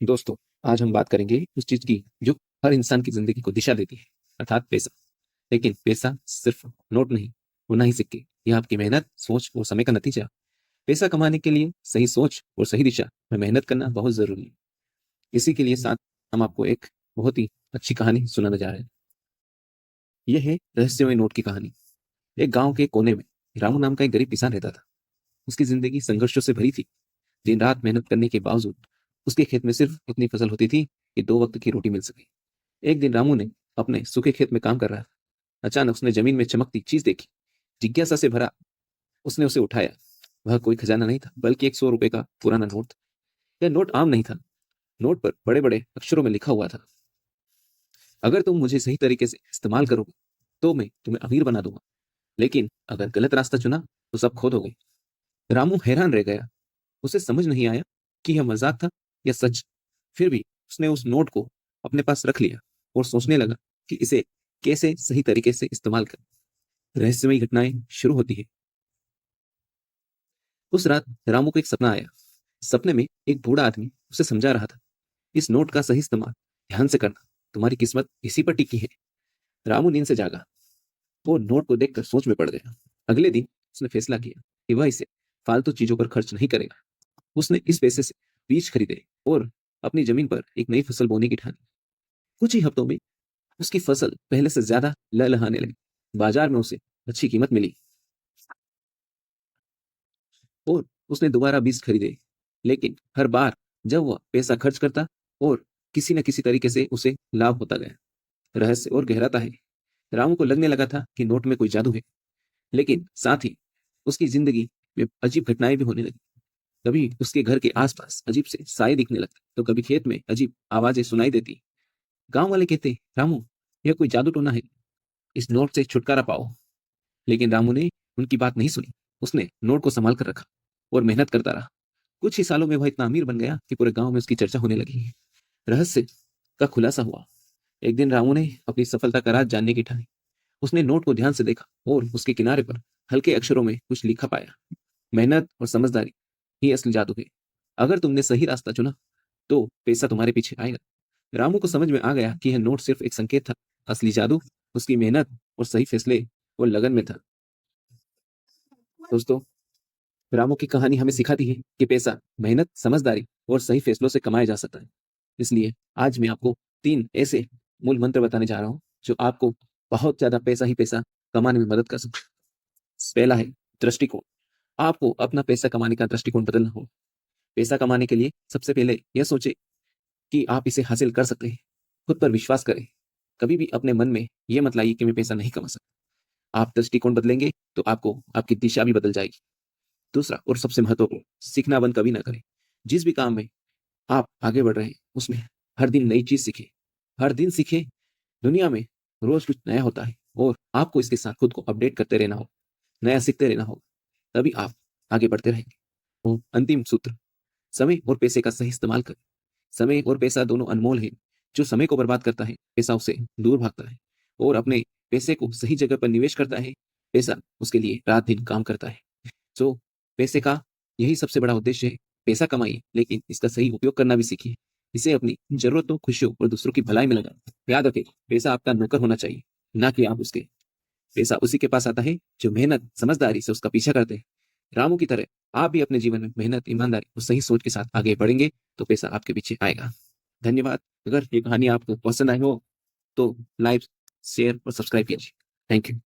दोस्तों, आज हम बात करेंगे उस चीज की जो हर इंसान की जिंदगी को दिशा देती है, अर्थात पैसा। लेकिन पैसा सिर्फ नोट नहीं, वो ना ही सिक्के, यह आपकी मेहनत, सोच और समय का नतीजा है। पैसा कमाने के लिए सही सोच और सही दिशा में मेहनत करना बहुत जरूरी है। इसी के लिए साथ हम आपको एक बहुत ही अच्छी कहानी सुनाने जा रहे हैं। यह है रहस्यमय नोट की कहानी। एक गांव के कोने में रामू नाम का एक गरीब किसान रहता था। उसकी जिंदगी संघर्षों से भरी थी। दिन रात मेहनत करने के बावजूद उसके खेत में सिर्फ इतनी फसल होती थी कि 2 वक्त की रोटी मिल सके। एक दिन रामू ने अपने सूखे खेत में काम कर रहा था। अचानक उसने जमीन में चमकती चीज देखी। जिज्ञासा से भरा उसने उसे उठाया। वह कोई खजाना नहीं था, बल्कि एक 100 रुपए का पुराना नोट था। यह नोट आम नहीं था। नोट पर बड़े बड़े अक्षरों में लिखा हुआ था, अगर तुम मुझे सही तरीके से इस्तेमाल करोगे तो मैं तुम्हें अमीर बना दूंगा, लेकिन अगर गलत रास्ता चुना तो सब खो दोगे। रामू हैरान रह गया। उसे समझ नहीं आया कि यह मजाक था या सच। फिर भी उसने उस नोट को अपने पास रख लिया और सोचने लगा कि इसे कैसे सही तरीके से इस्तेमाल कर। रहस्यमयी घटनाएं शुरू होती है। उस रात रामू को एक सपना आया। सपने में एक बूढ़ा आदमी उसे समझा रहा था, इस नोट का सही इस्तेमाल ध्यान से करना, तुम्हारी किस्मत इसी पर टिकी है। रामू नींद से जागा। वो नोट को देखकर सोच में पड़ गया। अगले दिन उसने फैसला किया कि वह इसे फालतू चीजों पर खर्च नहीं करेगा। उसने इस पैसे से बीज खरीदे और अपनी जमीन पर एक नई फसल बोने की ठानी। कुछ ही हफ्तों में उसकी फसल पहले से ज्यादा लहलहाने लगी। बाजार में उसे अच्छी कीमत मिली और उसने दोबारा बीज खरीदे। लेकिन हर बार जब वह पैसा खर्च करता और किसी न किसी तरीके से उसे लाभ होता गया। रहस्य और गहराता है। रामू को लगने लगा था कि नोट में कोई जादू है, लेकिन साथ ही उसकी जिंदगी में अजीब घटनाएं भी होने लगी। कभी उसके घर के आसपास अजीब से साए दिखने लगते, तो कभी खेत में अजीब आवाजें सुनाई देती। गांव वाले कहते, रामू, यह कोई जादू टोना है, इस नोट से छुटकारा पाओ। लेकिन रामू ने उनकी बात नहीं सुनी। उसने नोट को संभाल कर रखा और मेहनत करता रहा। कुछ ही सालों में वह इतना अमीर बन गया कि पूरे गांव में उसकी चर्चा होने लगी। रहस्य का खुलासा हुआ। एक दिन रामू ने अपनी सफलता का राज जानने की ठानी। उसने नोट को ध्यान से देखा और उसके किनारे पर हल्के अक्षरों में कुछ लिखा पाया, मेहनत और समझदारी ही असली जादू है। अगर तुमने सही रास्ता चुना तो पैसा तुम्हारे पीछे आएगा। रामू को समझ में आ गया कि यह नोट सिर्फ एक संकेत था। असली जादू उसकी मेहनत और सही फैसले और लगन में था। दोस्तों, रामू की कहानी हमें सिखाती है कि पैसा मेहनत, समझदारी और सही फैसलों से कमाया जा सकता है। इसलिए आज मैं आपको 3 ऐसे मूल मंत्र बताने जा रहा हूँ जो आपको बहुत ज्यादा पैसा ही पैसा कमाने में मदद कर सकते हैं। पहला है दृष्टिकोण। आपको अपना पैसा कमाने का दृष्टिकोण बदलना होगा। पैसा कमाने के लिए सबसे पहले यह सोचे कि आप इसे हासिल कर सकते हैं। खुद पर विश्वास करें। कभी भी अपने मन में यह मत लाइए कि मैं पैसा नहीं कमा सकता। आप दृष्टिकोण बदलेंगे तो आपको आपकी दिशा भी बदल जाएगी। दूसरा और सबसे महत्वपूर्ण, सीखना बंद कभी ना करें। जिस भी काम में आप आगे बढ़ रहे हैं उसमें हर दिन नई चीज सीखें। हर दिन सीखें। दुनिया में रोज कुछ नया होता है और आपको इसके साथ खुद को अपडेट करते रहना होगा, नया सीखते रहना होगा। तभी आप आगे बढ़ते रहेंगे। और अंतिम सूत्र, समय और पैसे का सही इस्तेमाल करें। समय और पैसा दोनों अनमोल है। जो समय को बर्बाद करता है पैसा उससे दूर भागता है, और अपने पैसे को सही जगह पर निवेश करता है पैसा उसके लिए रात दिन काम करता है। सो पैसे का यही सबसे बड़ा उद्देश्य है। पैसा कमाइए, लेकिन इसका सही उपयोग करना भी सीखिए। इसे अपनी जरूरतों, खुशियों और दूसरों की भलाई में लगाएं। याद रखें, पैसा आपका नौकर होना चाहिए, ना कि आप उसके। पैसा उसी के पास आता है जो मेहनत, समझदारी से उसका पीछा करते हैं। रामू की तरह आप भी अपने जीवन में मेहनत, ईमानदारी और सही सोच के साथ आगे बढ़ेंगे तो पैसा आपके पीछे आएगा। धन्यवाद। अगर ये कहानी आपको पसंद आई हो तो लाइक, शेयर और सब्सक्राइब कीजिए। Thank you.